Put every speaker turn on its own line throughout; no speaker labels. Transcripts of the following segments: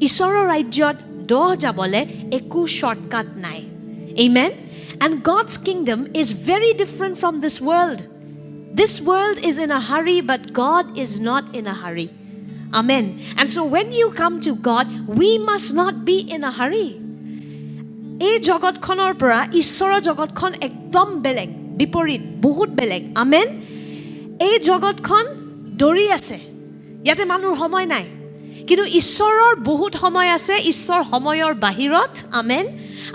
ঈশ্বৰৰ ৰাজ্যত দহ যাবলে একো shortcut নাই. Amen. And God's kingdom is very different from this world. This world is in a hurry, but God is not in a hurry. Amen. And so when you come to God, we must not be in a hurry. এই জগতখনৰ পৰা ঈশ্বৰৰ জগতখন একদম বেলেগ, বিপৰীত, বহুত বেলেগ. আমেন. এই জগতখন দৌৰি আছে, ইয়াতে মানুহৰ সময় নাই, কিন্তু ঈশ্বৰৰ বহুত সময় আছে, ঈশ্বৰ সময়ৰ বাহিৰত. আমেন.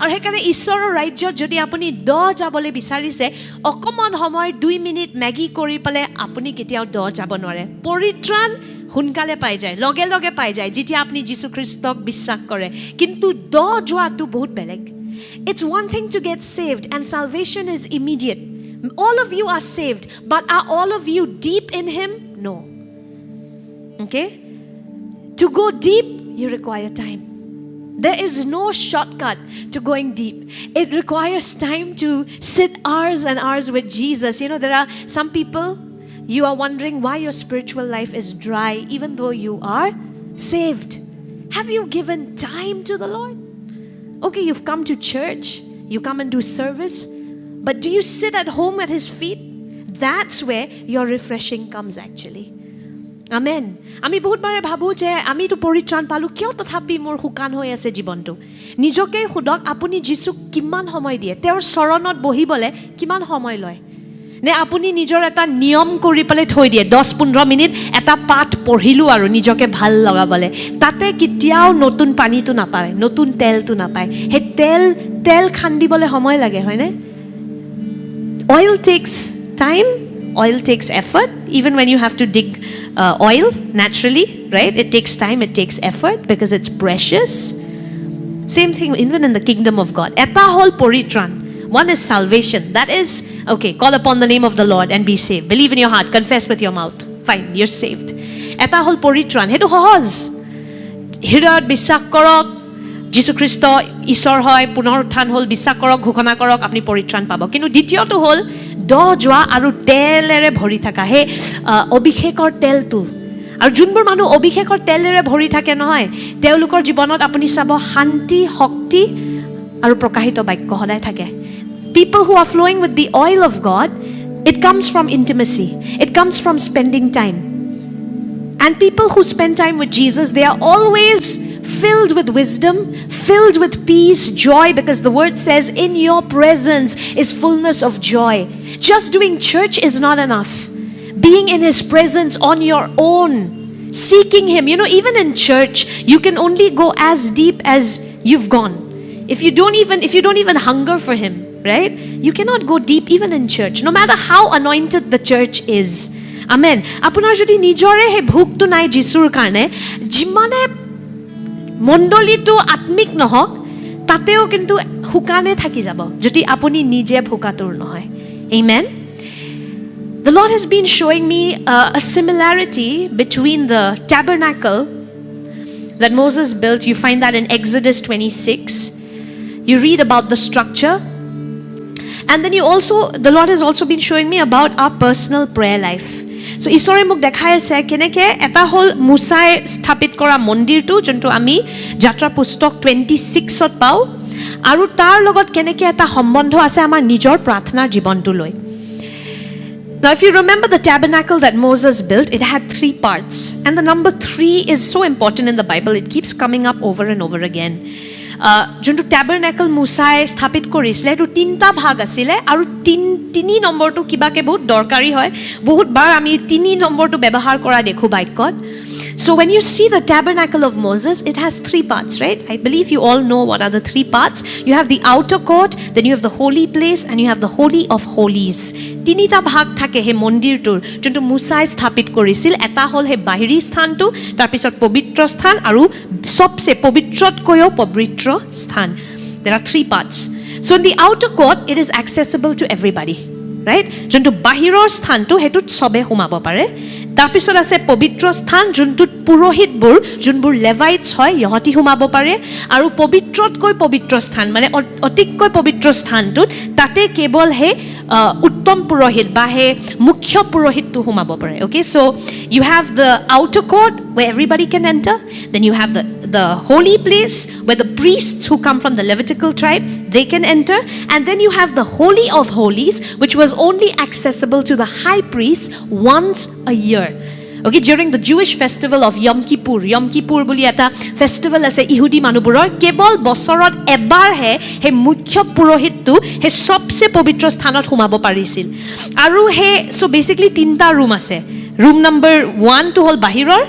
আৰু সেইকাৰণে ঈশ্বৰৰ ৰাজ্যত যদি আপুনি 10 যাবলৈ বিচাৰিছে, অকণমান সময় 2 মিনিট মেগী কৰি পেলাই আপুনি কেতিয়াও 10 যাব নোৱাৰে. পৰিত্ৰাণ সোনকালে পাই যায়, লগে লগে পাই যায় যেতিয়া আপুনি যীশুখ্ৰীষ্টক বিশ্বাস কৰে. কিন্তু 10 যোৱাটো বহুত বেলেগ. It's one thing to get saved, and salvation is immediate. All of you are saved, but are all of you deep in Him? No. Okay? To go deep, you require time. There is no shortcut to going deep. It requires time to sit hours and hours with Jesus. You know, there are some people, you are wondering why your spiritual life is dry even though you are saved. Have you given time to the Lord? Okay, you've come to church, you come and do service, but do you sit at home at His feet? That's where your refreshing comes actually. Amen. আমি বহুতবাৰে ভাবো যে আমিতো পৰিত্ৰাণ পালো, কিয় তথাপি মোৰ শুকান হৈ আছে জীৱনটো. নিজকে সুধক, আপুনি যীশুক কিমান সময় দিয়ে? তেওঁৰ চৰণত বহিবলৈ কিমান সময় লয়? নে আপুনি নিজৰ এটা নিয়ম কৰি পেলাই থৈ দিয়ে, 10-15 মিনিট এটা পাঠ পঢ়িলোঁ আৰু নিজকে ভাল লগাবলৈ, তাতে কেতিয়াও নতুন পানীটো নাপায়, নতুন তেলটো নাপায়. সেই তেল খান্দিবলৈ সময় লাগে, হয়নে? Oil takes time, oil takes effort. Even when you have to dig oil naturally, right? It takes time, it takes effort because it's precious. Same thing even in the kingdom of God. Eta hol poritran. One is salvation. That is, okay, call upon the name of the Lord and be saved. Believe in your heart, confess with your mouth. Fine, you're saved. Eta hol poritran. Hetu hohoz. Hridayot বিশ্বাস কৰক, যীশু খ্ৰীষ্ট ঈশ্বৰ হয়, পুনৰুত্থান হ'ল, বিশ্বাস কৰক, ঘোষণা কৰক, আপুনি পৰিত্ৰাণ পাব. কিন্তু দ্বিতীয়টো হ'ল 10 যোৱা আৰু তেলেৰে ভৰি থকা, সেই অভিষেকৰ তেলটো. আৰু যোনবোৰ মানুহ অভিষেকৰ তেলেৰে ভৰি থাকে নহয়, তেওঁলোকৰ জীৱনত আপুনি চাব শান্তি, শক্তি আৰু প্ৰকাশিত বাক্য সদায় থাকে. People who are flowing with the oil of God, it comes from intimacy. It comes from spending time. And people who spend time with Jesus, they are always filled with wisdom, filled with peace, joy, because the word says, in your presence is fullness of joy. Just doing church is not enough. Being in His presence on your own, seeking Him. You know, even in church, you can only go as deep as you've gone. If you don't even hunger for Him, right? You cannot go deep even in church, no matter how anointed the church is. Amen. Apunar jodi nijore he bhuktu nai jisur karne, jimane মণ্ডলীটো আত্মিক নহওক, তাতেও কিন্তু শুকানে থাকি যাব যদি আপুনি নিজে ভোকাতুৰ নহয়. Amen. The Lord has been showing me a similarity between the tabernacle that Moses built. You find that in Exodus 26. You read about the structure. And then the Lord has also been showing me about our personal prayer life. So ঈশ্বৰে মোক দেখাই আছে কেনেকৈ এটা হ'ল মুছাই স্থাপিত কৰা মন্দিৰটো, যোনটো আমি যাত্ৰা পুস্তক 26ত পাওঁ, আৰু তাৰ লগত কেনেকৈ এটা সম্বন্ধ আছে আমাৰ নিজৰ প্ৰাৰ্থনাৰ জীৱনটো লৈ. Now if you remember the tabernacle that Moses built, it had 3 parts. And the number 3 is so important in the Bible. It keeps coming up over and over again. যোনটো tabernacle মুছাই স্থাপিত কৰিছিলে, এইটো 3টা ভাগ আছিলে, আৰু 3 নম্বৰটো কিবাকে বহুত দৰকাৰী হয়. বহুতবাৰ আমি 3 নম্বৰটো ব্যৱহাৰ কৰা দেখোঁ বাক্যত. So when you see the tabernacle of Moses, it has 3 parts, right? I believe you all know what are the 3 parts. You have the outer court, then you have the holy place, and you have the holy of holies. 3টা ভাগ থাকে হে মন্দিৰটোৰ, যোনটো মুছাই স্থাপিত কৰিছিল. এটা হ'ল হে বাহিৰী স্থানটো, তাৰপিছত পবিত্ৰ স্থান, আৰু সবচে পবিত্ৰতকৈও পবিত্ৰ স্থান. There are 3 parts. So in the outer court, it is accessible to everybody. Right? যোনটো বাহিৰৰ স্থানটো হেতুত সবে সোমাব পাৰে. তাৰপিছত আছে পবিত্ৰ স্থান, যোনটোত পুৰোহিতবোৰ যোনবোৰ লেভাইটছ হয় ইহঁতি সোমাব পাৰে আৰু পবিত্ৰতকৈ পবিত্ৰ স্থান মানে অতিকৈ পবিত্ৰ স্থানটোত তাতে কেৱল হে উত্তম পুৰোহিত বা হে মুখ্য পুৰোহিতটো সোমাব পাৰে okay so you have the outer court where everybody can enter then you have the holy place where the priests who come from the Levitical tribe they can enter and then you have the holy of holies which was only accessible to the high priest once a year okay during the Jewish festival of Yom Kippur বুলি এটা festival আছে ইহুদি মানুহবোৰৰ কেৱল বছৰত এবাৰ হে মুখ্য পুৰোহিতটো হে সবচে পবিত্ৰ স্থানত সোমাব পাৰিছিল আৰু হে সো বেসিক্যালি তিনটা ৰুম আছে ৰুম নম্বৰ 1 টো হল বাহিৰৰ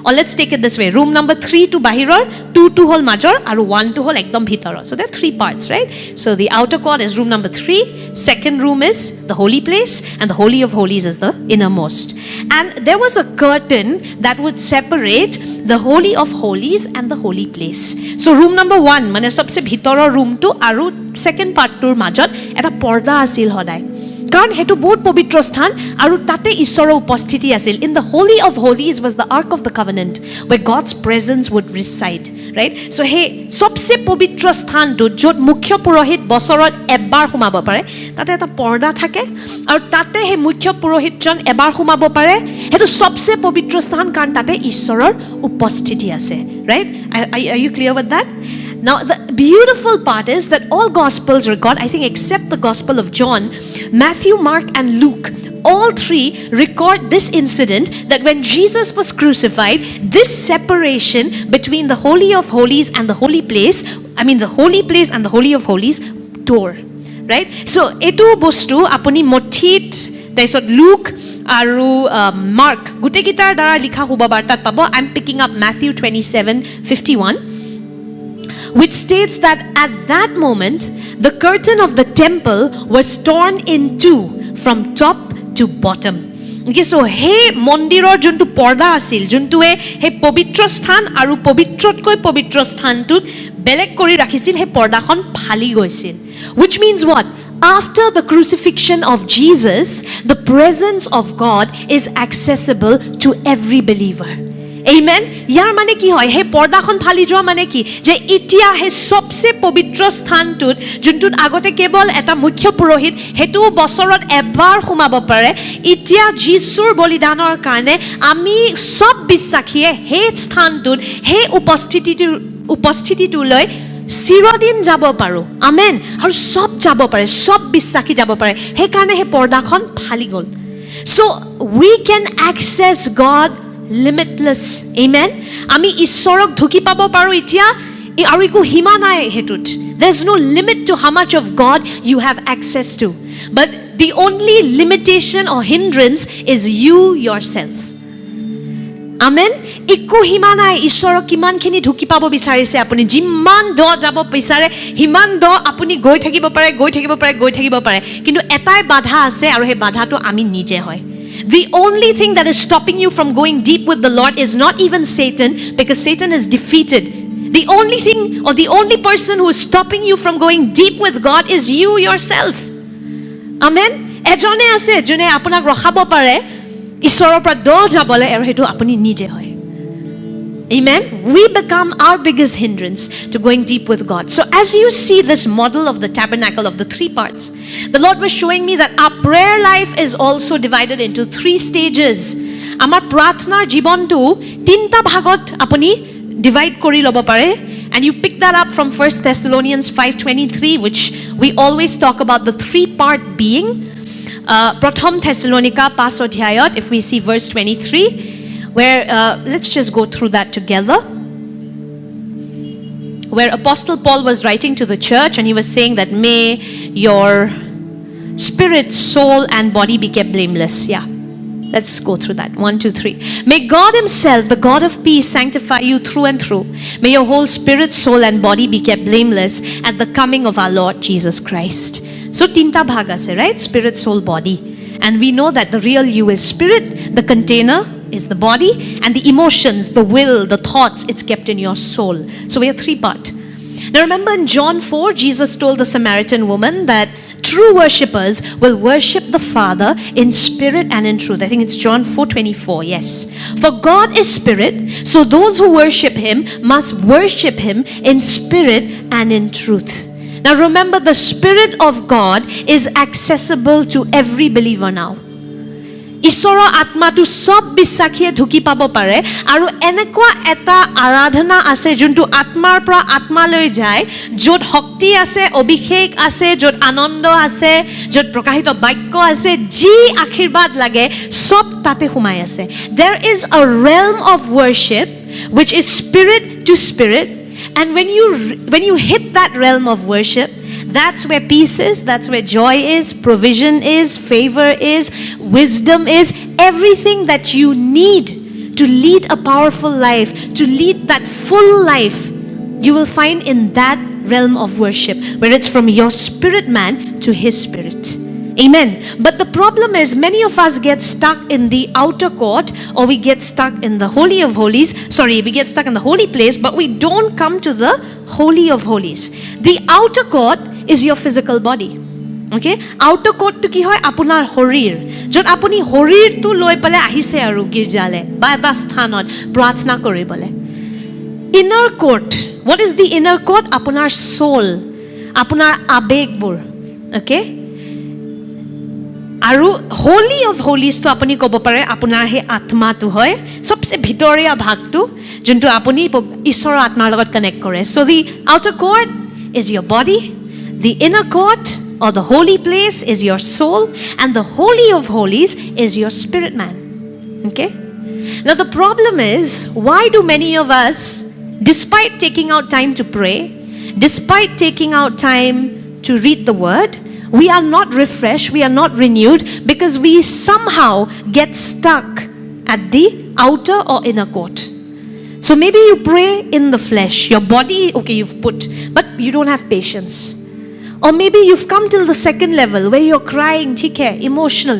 or let's take it this way room number 3 to bahiror 2 to hol major aru 1 to hol ekdom bhitoror so there are 3 parts right so the outer court is room number 3 second room is the holy place and the holy of holies is the innermost and there was a curtain that would separate the holy of holies and the holy place so room number 1 mane sabse bhitoror room to aru second part tur majot eta porda asil hodai কাৰণ হেতু বহুত পবিত্ৰ স্থান আৰু তাতে ঈশ্বৰৰ উপস্থিতি আছিল in the holy of holies was the ark of the covenant where God's presence would reside right so হে সবচে পবিত্ৰ স্থানটো যত মুখ্য পুৰোহিত বছৰত এবাৰ সোমাব পাৰে তাতে এটা পৰ্দা থাকে আৰু তাতে হে মুখ্য পুৰোহিতজন এবাৰ সোমাব পাৰে হেতু সবচে পবিত্ৰ স্থান কাৰণ তাতে ঈশ্বৰৰ উপস্থিতি আছে right are you clear with that Now, the beautiful part is that all Gospels record, I think except the Gospel of John, Matthew, Mark, and Luke, all three record this incident that when Jesus was crucified, this separation between the Holy of Holies and the Holy Place, the Holy Place and the Holy of Holies, tore. Right? So, etu bostu apuni mothit, taisot Luke, aru Mark, gutegitar dara likha huba bartat pabo. I'm picking up Matthew 27:51. Which states that at that moment, the curtain of the temple was torn in two from top to bottom. Okay, so he mondiror juntu porda asil, juntuwe he pavitra sthan aru pavitrotkoi pavitra sthan tut belek kori rakhisil he porda khon phali goisil. Which means what? After the crucifixion of Jesus, the presence of God is accessible to every believer. Amen ইয়াৰ মানে কি হয় হে পৰ্দাখন ফালি যোৱা মানে কি যে ইতিয়া হে সবচে পবিত্ৰ স্থানটোত যোনটোত আগতে কেৱল এটা মুখ্য পুৰোহিত হেতু বছৰত এবাৰ সোমাব পাৰে ইতিয়া যীশুৰ বলিদানৰ কাৰণে আমি সব বিশ্বাসীয়ে হে স্থানটোত হে উপস্থিতিটোলৈ চিৰদিন যাব পাৰো আমেন আৰু সব যাব পাৰে সব বিশ্বাসী যাব পাৰে হে কাৰণে হে পৰ্দাখন ফালি গল so we can access God limitless amen ami ishorok dhuki pabo paru itia aru iku hima nai hetut there's no limit to how much of God you have access to but the only limitation or hindrance is you yourself amen iku hima nai ishorok kiman khini dhuki pabo bisarise apuni jimman do jabo bisare himan do apuni goi thakibo pare kintu etai badha ase aru he badha to ami nije hoy The only thing that is stopping you from going deep with the Lord is not even Satan, because Satan is defeated. The only thing or the only person who is stopping you from going deep with God is you yourself. Amen. Ejone ase jone apunak rokhabo pare ishoror pra dol jabole aru hetu apuni nije hoy. Amen. We become our biggest hindrance to going deep with God. So as you see this model of the tabernacle of the 3 parts, the Lord was showing me that our prayer life is also divided into 3 stages. Amar prathnar jibontu tinta bhagot apuni divide kori lobo pare and you pick that up from 1 Thessalonians 5:23 which we always talk about the 3-part being. Pratham Thessalonica 5 adhyayot if we see verse 23 where let's just go through that together where Apostle Paul was writing to the church and he was saying that may your spirit, soul and body be kept blameless. Yeah, let's go through that. 1, 2, 3. May God himself, the God of peace, sanctify you through and through. May your whole spirit, soul and body be kept blameless at the coming of our Lord Jesus Christ. So tinta bhag ase, right? Spirit, soul, body. And we know that the real you is spirit, the container is the body, and the emotions, the will, the thoughts, it's kept in your soul. So we are 3-part. Now remember in John 4, Jesus told the Samaritan woman that true worshippers will worship the Father in spirit and in truth. I think it's John 4:24. Yes. For God is spirit, so those who worship him must worship him in spirit and in truth. Now remember, the Spirit of God is accessible to every believer now. ঈশ্বৰৰ আত্মাটো সব বিশ্বাসীয়ে ঢুকি পাব পাৰে আৰু এনেকুৱা এটা আৰাধনা আছে যোনটো আত্মাৰ পৰা আত্মালৈ যায়, য'ত শক্তি আছে, অভিষেক আছে, য'ত আনন্দ আছে, য'ত প্ৰকাশিত বাক্য আছে, যি আশীৰ্বাদ লাগে সব তাতে সোমাই আছে. There is a realm of worship which is spirit to spirit, and when you hit that realm of worship, that's where peace is, that's where joy is, provision is, favor is, wisdom is, everything that you need to lead a powerful life, to lead that full life, you will find in that realm of worship, where it's from your spirit man to his spirit. Amen. But the problem is, many of us get stuck in the outer court, or we get stuck in the Holy of Holies. We get stuck in the holy place, but we don't come to the Holy of Holies. The outer court is your physical body. Okay? Outer court to ki hoy apunar horir. Jot apuni horir tu loi pale ahise aru girjale ba eta sthanot prarthna koribole. Inner court. What is the inner court? Apunar soul, apunar abegbur. Okay? আৰু holy of holies to আপুনি ক'ব পাৰে আপোনাৰ হে আত্মাটো হয়, সবচে ভিতৰীয়া ভাগটো যোনটো আপুনি ঈশ্বৰৰ আত্মাৰ লগত কানেক্ট কৰে. So the outer court is your body, the inner court or the holy place is your soul, and the holy of holies is your spirit man. Okay? Now the problem is, why do many of us, despite taking out time to pray, despite taking out time to read the word, we are not refreshed, we are not renewed, because we somehow get stuck at the outer or inner court. So maybe you pray in the flesh, your body, okay, you've put, but you don't have patience. Or maybe you've come till the second level where you're crying, emotional.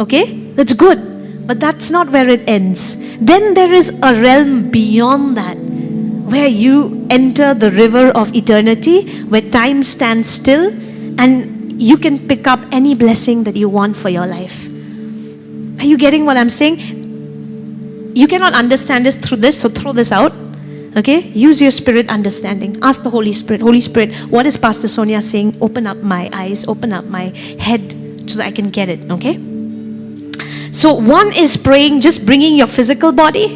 Okay? That's good, but that's not where it ends. Then there is a realm beyond that, where you enter the river of eternity, where time stands still, and you can pick up any blessing that you want for your life. Are you getting what I'm saying? You cannot understand this through this, so throw this out. Okay? Use your spirit understanding. Ask the Holy Spirit, Holy Spirit, what is Pastor Sonia saying? Open up my eyes, open up my head so that I can get it. Okay? So one is praying, just bringing your physical body.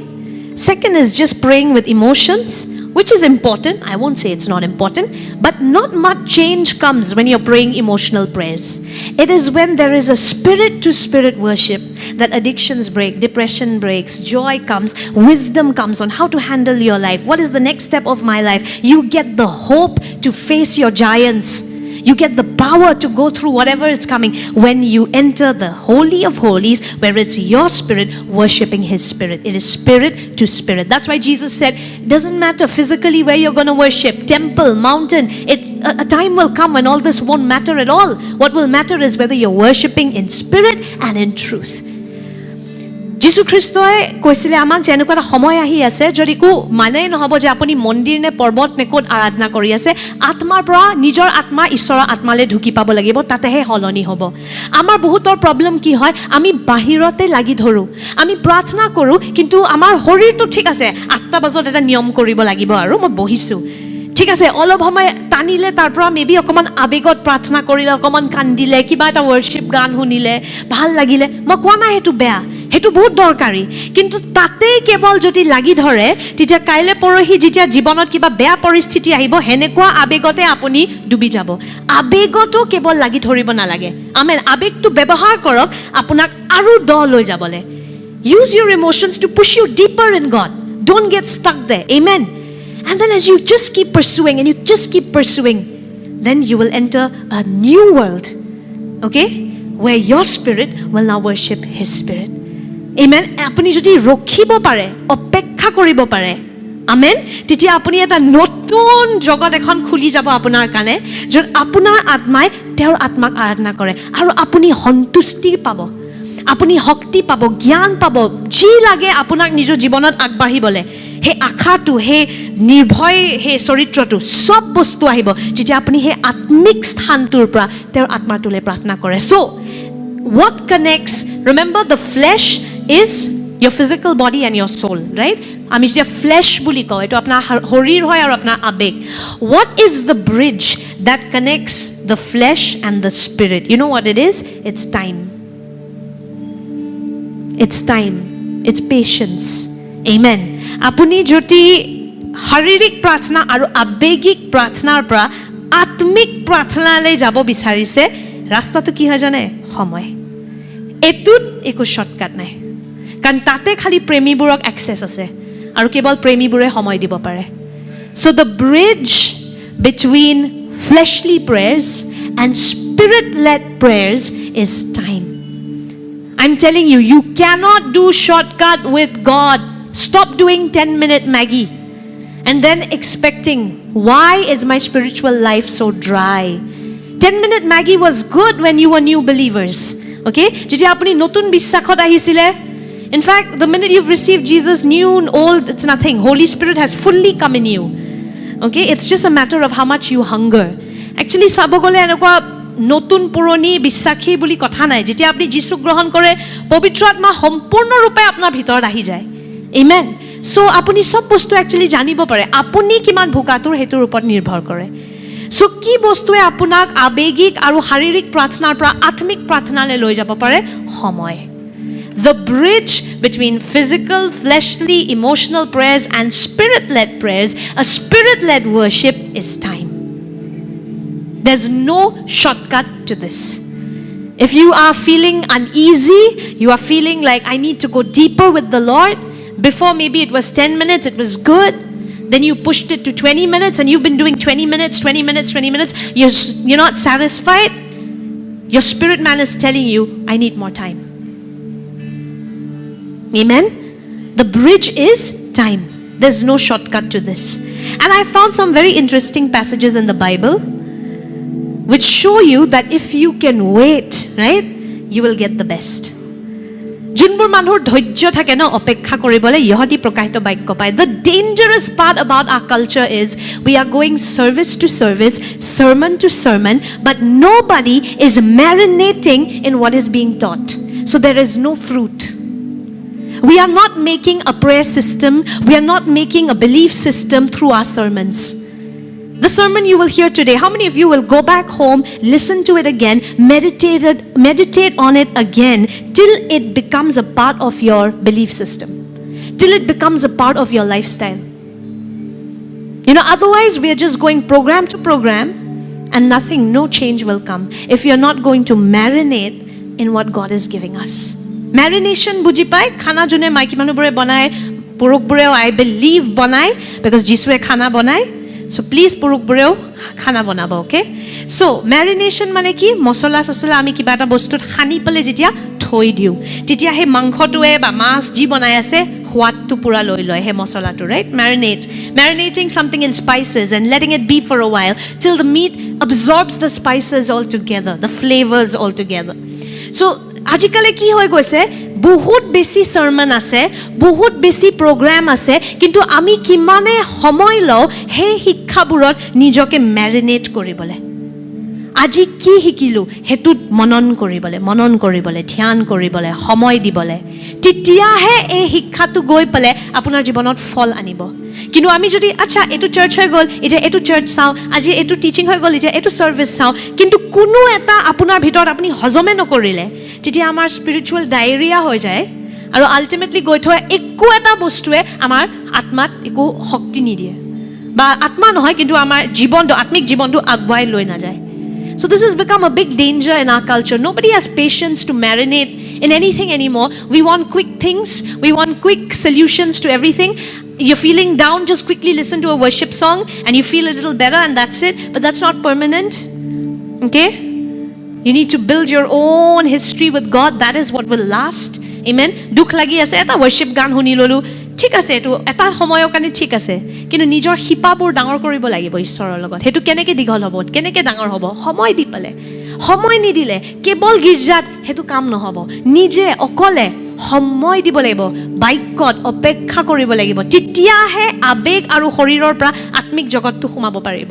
Second is just praying with emotions, which is important. I won't say it's not important, but not much change comes when you're praying emotional prayers. It is when there is a spirit to spirit worship that addictions break, depression breaks, joy comes, wisdom comes on how to handle your life. What is the next step of my life? You get the hope to face your giants. You get the power to go through whatever is coming when you enter the Holy of Holies, where it's your spirit worshiping his spirit. It is spirit to spirit. That's why Jesus said, it doesn't matter physically where you're going to worship, temple, mountain. A time will come when all this won't matter at all. What will matter is whether you're worshiping in spirit and in truth. যীশু খ্ৰীষ্টই কৈছিলে আমাক যে এনেকুৱা এটা সময় আহি আছে যদি কো মানে নহব যে আপুনি মন্দিৰ নে পৰ্বত নে ক'ত আৰাধনা কৰি আছে, আত্মাৰ পৰা নিজৰ আত্মা ঈশ্বৰৰ আত্মালৈ ঢুকি পাব লাগিব, তাতেহে সলনি হ'ব. আমাৰ বহুতৰ প্ৰব্লেম কি হয়, আমি বাহিৰতে লাগি ধৰোঁ, আমি প্ৰাৰ্থনা কৰোঁ, কিন্তু আমাৰ শৰীৰটো ঠিক আছে 8টা বজাত এটা নিয়ম কৰিব লাগিব আৰু মই বহিছোঁ, ঠিক আছে, অলপ সময় টানিলে তাৰ পৰা মেবি অকণমান আবেগত প্ৰাৰ্থনা কৰিলে, অকণমান কান্দিলে, কিবা এটা ৱৰ্শ্বিপ গান শুনিলে, ভাল লাগিলে, মই কোৱা নাই সেইটো বেয়া, সেইটো বহুত দৰকাৰী, কিন্তু তাতে কেৱল যদি লাগি ধৰে তেতিয়া কাইলৈ পৰহি যেতিয়া জীৱনত কিবা বেয়া পৰিস্থিতি আহিব হেনেকুৱা আবেগতে আপুনি ডুবি যাব. আবেগতো কেৱল লাগি ধৰিব নালাগে. আমেন. আবেগটো ব্যৱহাৰ কৰক আপোনাক আৰু দ লৈ যাবলৈ. Use your emotions to push you deeper in God. Don't get stuck there. Amen. And then as you just keep pursuing and you just keep pursuing, then you will enter a new world, okay, where your spirit will now worship his spirit. Amen. Apuni jodi rokhibo pare, opekha koribo pare, amen, titia apuni eta notun jogot ekhon khuli jabo apunar kane, jor apunar atmai teor atmak aradhna kore aru apuni hontusti pabo. আপুনি শক্তি পাব, জ্ঞান পাব, যি লাগে আপোনাক নিজৰ জীৱনত আগবাঢ়িবলৈ, সেই আশাটো, সেই নিৰ্ভয়, সেই চৰিত্ৰটো, চব বস্তু আহিব যেতিয়া আপুনি সেই আত্মিক স্থানটোৰ পৰা তেওঁৰ আত্মাটোলৈ প্ৰাৰ্থনা কৰে। চ' what connects, remember the flesh is your physical body and your soul, right? আমি যেতিয়া flesh বুলি কওঁ, এইটো আপোনাৰ শৰীৰ হয় আৰু আপোনাৰ আবেগ। What is the bridge that connects the flesh and the spirit? You know what it is? It's time. It's time. It's patience. Amen. আপুনি যদি শাৰীৰিক প্ৰাৰ্থনা আৰু আবেগিক প্ৰাৰ্থনাৰ পৰা আত্মিক প্ৰাৰ্থনালৈ যাব বিচাৰিছে, ৰাস্তাটো কি হয় জানে? সময়। এটোত একো শ্বৰ্টকাট নাই, কাৰণ তাতে খালি প্ৰেমীবোৰক এক্সেছ আছে আৰু কেৱল প্ৰেমীবোৰে সময় দিব পাৰে। So' the bridge between fleshly prayers and spirit led prayers is time. I'm telling you, you cannot do shortcut with God. Stop doing 10-minute Maggie and then expecting, why is my spiritual life so dry? 10-minute Maggie was good when you were new believers. Okay? যেতিয়া আপুনি নতুন বিশ্বাসত আহিছিলে, in fact, the minute you've received Jesus, new and old, it's nothing. Holy Spirit has fully come in you. Okay? It's just a matter of how much you hunger. Actually, চাব গ'লে এনেকুৱা নতুন পুৰণি বিশ্বাসী বুলি কথা নাই। যেতিয়া আপুনি যীশু গ্ৰহণ কৰে, পবিত্ৰ আত্মা সম্পূৰ্ণৰূপে আপোনাৰ ভিতৰত আহি যায়। Amen. So আপুনি সব বস্তু একচুয়ালি জানিব পাৰে, আপুনি কিমান ভোকাতুৰ সেইটোৰ ওপৰত নিৰ্ভৰ কৰে। সো কি বস্তুৱে আপোনাক আবেগিক আৰু শাৰীৰিক প্ৰাৰ্থনাৰ পৰা আত্মিক প্ৰাৰ্থনালৈ লৈ যাব পাৰে? সময়। The bridge between physical, fleshly, emotional prayers and spirit-led prayers, a spirit-led worship, is time. There's no shortcut to this. If you are feeling uneasy, you are feeling like I need to go deeper with the Lord, before maybe it was 10 minutes, it was good, then you pushed it to 20 minutes and you've been doing 20 minutes, you're not satisfied, your spirit man is telling you, I need more time. Amen? The bridge is time. There's no shortcut to this. And I found some very interesting passages in the Bible which show you that if you can wait, right, you will get the best. যোনবোৰ মানুহৰ ধৈৰ্য থাকে ন অপেক্ষা কৰিবলৈ, ইহঁতি প্ৰকাশিত বাক্য পায়। The dangerous part about our culture is we are going service to service, sermon to sermon, but nobody is marinating in what is being taught. So there is no fruit. We are not making a prayer system, we are not making a belief system through our sermons. The sermon you will hear today, how many of you will go back home, listen to it again, meditate on it again till it becomes a part of your belief system, till it becomes a part of your lifestyle? You know, otherwise we are just going program to program and nothing, no change will come if you're not going to marinate in what God is giving us. Marination বুজি পায়, খানা যোনে মাইকী মানুহবোৰে বনায়, পুৰুষবোৰেও I believe বনায়, because যিশুৱে খানা বনায়. So please পুৰুষবোৰেও খানা বনাব, okay? So marination মানে কি? মছলা চছলা আমি কিবা এটা বস্তুত সানি পেলাই যেতিয়া থৈ দিওঁ, তেতিয়া সেই মাংসটোৱে বা মাছ যি বনাই আছে সোৱাদটো পুৰা লৈ লয় সেই মছলাটো, right? Marinating something in spices and letting it be for a while till the meat absorbs the spices all together, the flavors all together. So আজিকালি কি হৈ গৈছে, বহুত বেছি সাৰ্মন আছে, বহুত বেছি প্ৰগ্ৰাম আছে, কিন্তু আমি কিমানে সময় লওঁ সেই শিক্ষাবোৰত নিজকে মেৰিনেট কৰিবলৈ, আজি কি শিকিলোঁ হেতুত মনন কৰিবলৈ, ধ্যান কৰিবলৈ, সময় দিবলৈ, তেতিয়াহে এই শিক্ষাটো গৈ পেলাই আপোনাৰ জীৱনত ফল আনিব। কিন্তু আমি যদি আচ্ছা এইটো চাৰ্চ হৈ গ'ল, এতিয়া এইটো চাৰ্চ চাওঁ, আজি এইটো টিচিং হৈ গ'ল, এতিয়া এইটো ছাৰ্ভিচ চাওঁ, কিন্তু কোনো এটা আপোনাৰ ভিতৰত আপুনি হজমে নকৰিলে, তেতিয়া আমাৰ স্পিৰিচুৱেল ডায়েৰিয়া হৈ যায় আৰু আল্টিমেটলি গৈ থৈ একো এটা বস্তুৱে আমাৰ আত্মাত একো শক্তি নিদিয়ে, বা আত্মা নহয় কিন্তু আমাৰ জীৱনটো, আত্মিক জীৱনটো আগুৱাই লৈ নাযায়। So this has become a big danger in our culture. Nobody has patience to marinate in anything anymore. We want quick things. We want quick solutions to everything. You're feeling down, just quickly listen to a worship song and you feel a little better and that's it. But that's not permanent. Okay? You need to build your own history with God. That is what will last. Amen? Dukh lagi ase, eta worship gan huni lolu. ঠিক আছে, এইটো এটা সময়ৰ কাৰণে ঠিক আছে, কিন্তু নিজৰ শিপাবোৰ ডাঙৰ কৰিব লাগিব ঈশ্বৰৰ লগত। সেইটো কেনেকৈ দীঘল হ'ব, কেনেকৈ ডাঙৰ হ'ব? সময় দি পেলাই, সময় নিদিলে কেৱল গীৰ্জাত সেইটো কাম নহ'ব নিজে অকলে সময় দিব লাগিব বাক্যত অপেক্ষা কৰিব লাগিব তেতিয়াহে আবেগ আৰু শৰীৰৰ পৰা আত্মিক জগতটো সোমাব পাৰিব